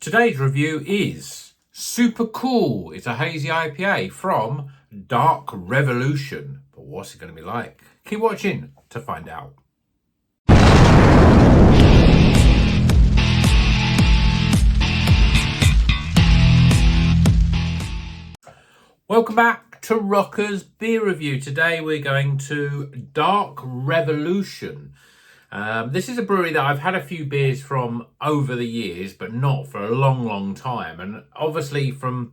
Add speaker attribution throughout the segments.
Speaker 1: Today's review is Supercool. It's a hazy IPA from Dark Revolution. But what's it going to be like? Keep watching to find out. Welcome back to Rocker's Beer Review. Today we're going to Dark Revolution. This is a brewery that I've had a few beers from over the years, but not for a long time. And obviously not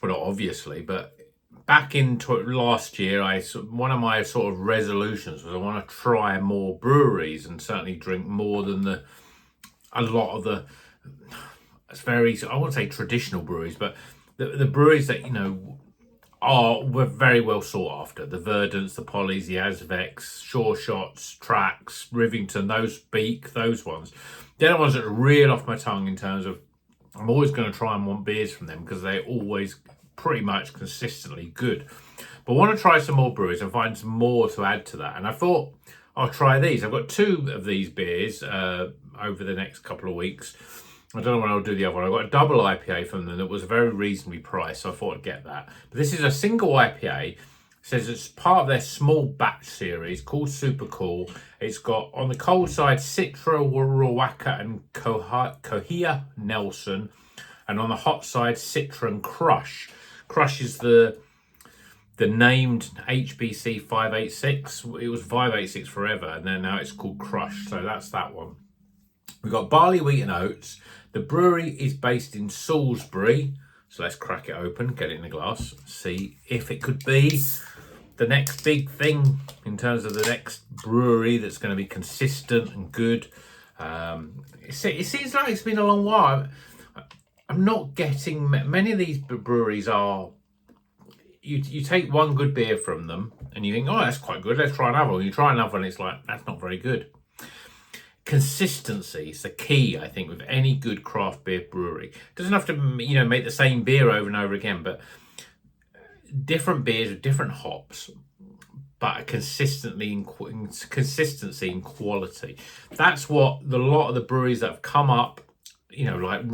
Speaker 1: obviously, but back into last year, one of my sort of resolutions was I want to try more breweries and certainly drink more than a lot of the, it's very, I won't say traditional breweries, but the breweries that, were very well sought after. The Verdants, the Pollys, the Azvecs, Sure Shots, Tracks, Rivington, those ones. They're the ones that reel off my tongue in terms of I'm always going to try and want beers from them because they're always pretty much consistently good. But I want to try some more breweries and find some more to add to that. And I thought I'll try these. I've got two of these beers over the next couple of weeks. I don't know when I'll do the other one. I got a double IPA from them that was very reasonably priced, so I thought I'd get that. But this is a single IPA. It says it's part of their small batch series called Supercool. It's got on the cold side Citra, Rawaka, and Cohea Nelson, and on the hot side Citra and Crush. Crush is the named HBC 586. It was 586 forever, and then now it's called Crush. So that's that one. We've got barley, wheat, and oats. The brewery is based in Salisbury. So let's crack it open, get it in a glass, see if it could be the next big thing in terms of the next brewery that's going to be consistent and good. It seems like it's been a long while. I'm not getting many of these breweries are. You take one good beer from them and you think, oh, that's quite good. Let's try another one. You try another one, it's like that's not very good. Consistency is the key, I think, with any good craft beer brewery. It doesn't have to, make the same beer over and over again, but different beers with different hops, but consistency and quality. That's what a lot of the breweries that have come up, like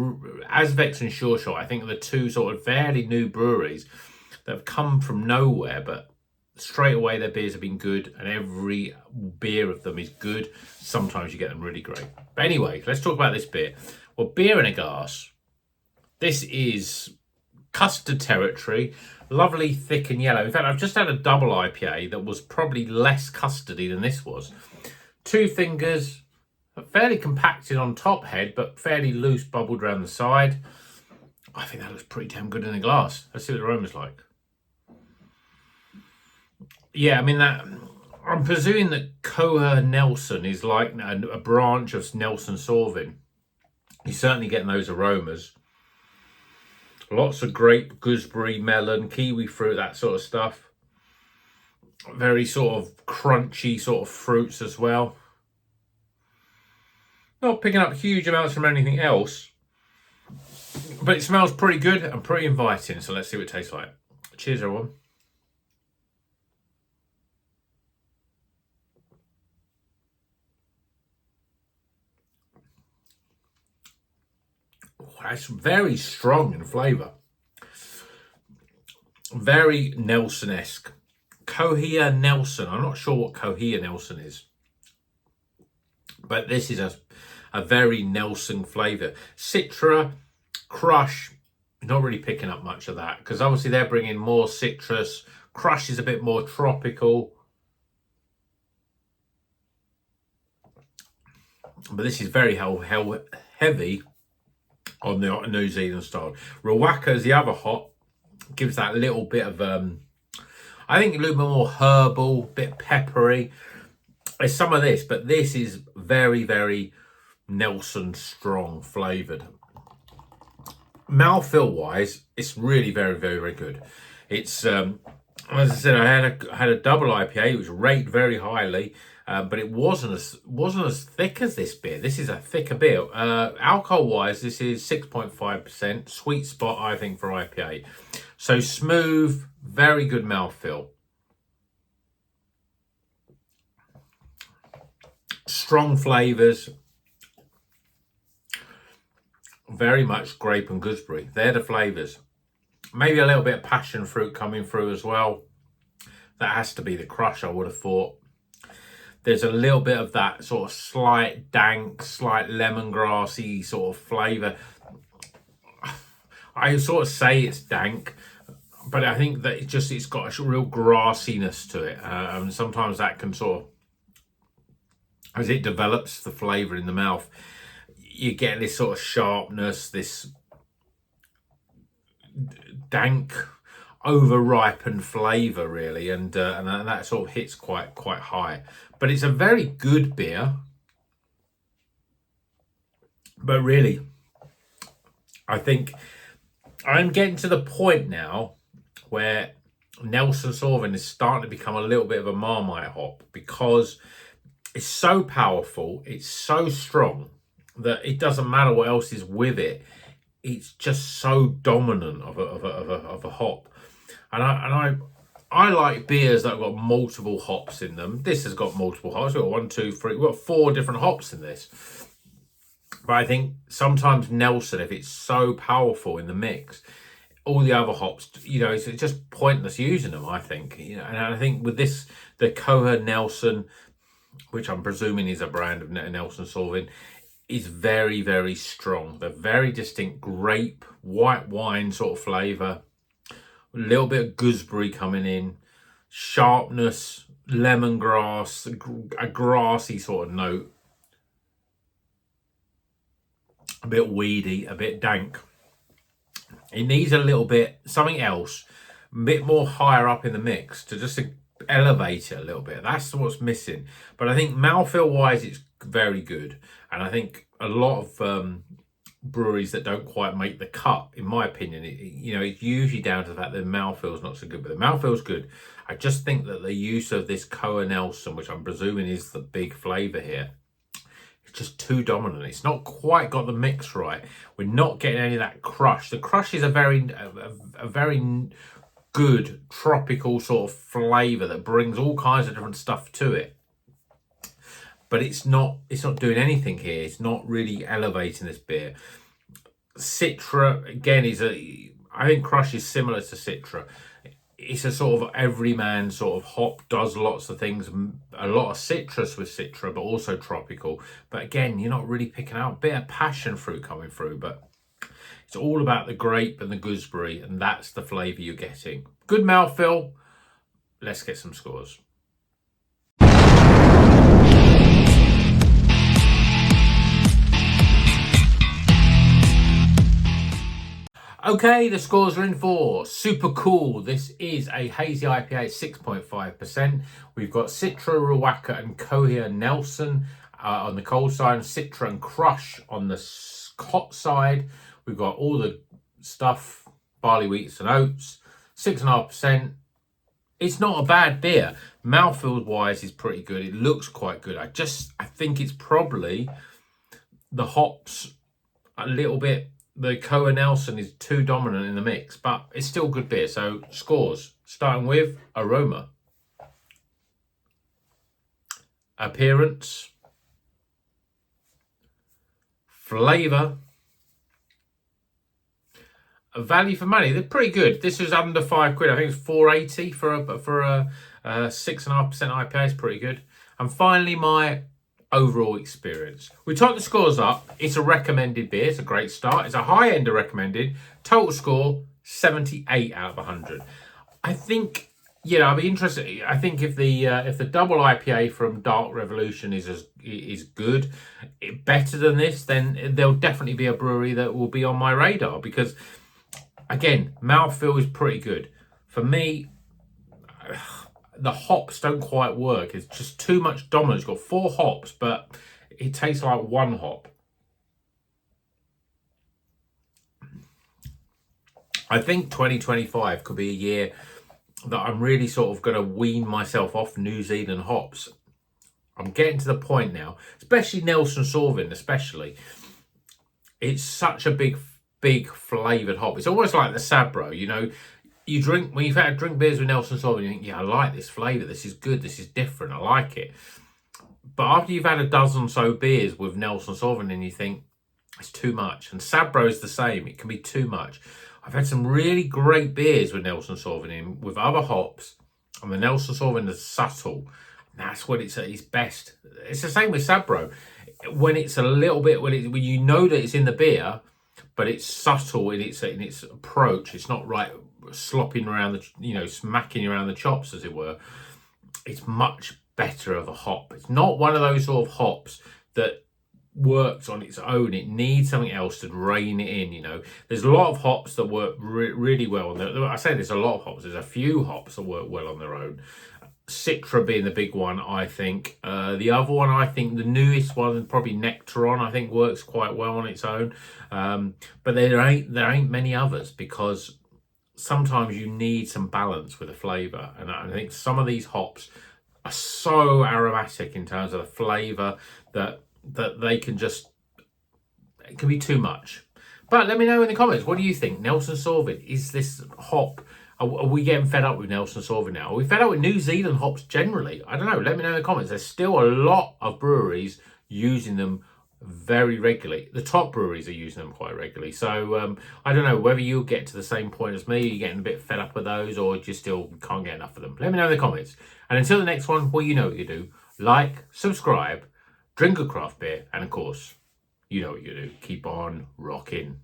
Speaker 1: Azvecs and Sure Shot, I think are the two sort of fairly new breweries that have come from nowhere, but straight away their beers have been good, and every beer of them is good. Sometimes you get them really great. But anyway, let's talk about this beer. Well, beer in a glass. This is custard territory, lovely, thick and yellow. In fact, I've just had a double IPA that was probably less custardy than this was. Two fingers, fairly compacted on top head, but fairly loose, bubbled around the side. I think that looks pretty damn good in a glass. Let's see what the aroma's like. Yeah, I'm presuming that Cohea Nelson is like a branch of Nelson Sauvin. You're certainly getting those aromas. Lots of grape, gooseberry, melon, kiwi fruit, that sort of stuff. Very sort of crunchy sort of fruits as well. Not picking up huge amounts from anything else, but it smells pretty good and pretty inviting. So let's see what it tastes like. Cheers, everyone. It's very strong in flavour. Very Nelson-esque. Cohea Nelson. I'm not sure what Cohea Nelson is. But this is a very Nelson flavour. Citra, Crush, not really picking up much of that. Because obviously they're bringing more citrus. Crush is a bit more tropical. But this is very heavy on the New Zealand style. Rawaka is the other hop, gives that little bit of I think a little bit more herbal, bit peppery. There's some of this, but this is very, very Nelson strong flavoured. Mouthfeel wise, it's really very, very, very good. It's as I said, I had a double IPA, which rated very highly. But it wasn't as thick as this beer. This is a thicker beer. Alcohol-wise, this is 6.5%. Sweet spot, I think, for IPA. So smooth, very good mouthfeel. Strong flavours. very much grape and gooseberry. They're the flavours. Maybe a little bit of passion fruit coming through as well. That has to be the crush, I would have thought. There's a little bit of that sort of slight dank, slight lemongrassy sort of flavour. I sort of say it's dank, but I think that it's got a real grassiness to it. And sometimes that can sort of, as it develops the flavour in the mouth, you get this sort of sharpness, this dank, over-ripened flavour, really, and that sort of hits quite high. But it's a very good beer. But really, I think I'm getting to the point now where Nelson Sauvin is starting to become a little bit of a Marmite hop, because it's so powerful, it's so strong, that it doesn't matter what else is with it. It's just so dominant of a hop. And I like beers that have got multiple hops in them. This has got multiple hops. We've got 1, 2, 3. We've got 4 different hops in this. But I think sometimes Nelson, if it's so powerful in the mix, all the other hops, it's just pointless using them, I think. And I think with this, the Koha Nelson, which I'm presuming is a brand of Nelson Sauvin, is very, very strong. They're very distinct grape, white wine sort of flavour. A little bit of gooseberry coming in. Sharpness, lemongrass, a grassy sort of note. A bit weedy, a bit dank. It needs a little bit, something else, a bit more higher up in the mix to just elevate it a little bit. That's what's missing. But I think mouthfeel wise, it's very good. And I think a lot of breweries that don't quite make the cut, in my opinion, it's usually down to the fact that the mouthfeel's not so good. But the mouthfeel's good. I just think that the use of this Koha Nelson, which I'm presuming is the big flavour here, it's just too dominant. It's not quite got the mix right. We're not getting any of that crush. The crush is a very good tropical sort of flavour that brings all kinds of different stuff to it. But it's not doing anything here. It's not really elevating this beer. Citra, again, I think crush is similar to Citra. It's a sort of everyman sort of hop, does lots of things, a lot of citrus with Citra, but also tropical. But again, you're not really picking out a bit of passion fruit coming through, but it's all about the grape and the gooseberry, and that's the flavour you're getting. Good mouthfeel. Let's get some scores. Okay, the scores are in for Supercool. This is a hazy IPA, 6.5%. We've got Citra, Ruaka and Koha Nelson on the cold side, Citra and Crush on the hot side. We've got all the stuff, barley, wheats and oats, 6.5%. It's not a bad beer. Mouthfeel wise is pretty good. It looks quite good. I think it's probably the hops a little bit. The Koha Nelson is too dominant in the mix, but it's still good beer. So scores, starting with aroma, appearance, flavour, value for money. They're pretty good. This was under £5. I think it's £4.80 for a 6.5% IPA. Is pretty good. And finally, my overall experience. We typed the scores up. It's a recommended beer. It's a great start. It's a high end of recommended. Total score 78 out of 100. I think, I'd be interested. I think if the double IPA from Dark Revolution is good, better than this, then there'll definitely be a brewery that will be on my radar, because again, mouthfeel is pretty good. For me, the hops don't quite work. It's just too much dominance. It's got 4 hops, but it tastes like 1 hop. I think 2025 could be a year that I'm really sort of going to wean myself off New Zealand hops. I'm getting to the point now, especially Nelson Sauvin, especially. It's such a big flavoured hop. It's almost like the Sabro, You drink, when you've had to drink beers with Nelson Sauvin, you think, yeah, I like this flavour. This is good. This is different. I like it. But after you've had a dozen or so beers with Nelson Sauvin, and you think, it's too much. And Sabro's the same. It can be too much. I've had some really great beers with Nelson Sauvignon with other hops, and the Nelson Sauvignon is subtle. That's when it's at its best. It's the same with Sabro. When it's a little bit, when you know that it's in the beer, but it's subtle in its approach. It's not right slopping around the, smacking around the chops, as it were. It's much better of a hop. It's not one of those sort of hops that works on its own. It needs something else to rein it in. There's a lot of hops that work really well on their. I say there's a lot of hops. There's a few hops that work well on their own. Citra being the big one, I think. The other one, I think the newest one, probably Nectaron, I think works quite well on its own. But there ain't many others, because sometimes you need some balance with a flavour. And I think some of these hops are so aromatic in terms of the flavour that they can just, it can be too much. But let me know in the comments, what do you think? Nelson Sauvignon, is this hop? Are we getting fed up with Nelson Sauvignon now? Are we fed up with New Zealand hops generally? I don't know. Let me know in the comments. There's still a lot of breweries using them very regularly. The top breweries are using them quite regularly. So I don't know whether you'll get to the same point as me. You're getting a bit fed up with those, or you still can't get enough of them. Let me know in the comments. And until the next one, well, you know what you do. Like, subscribe, drink a craft beer, and of course, you know what you do. Keep on rocking.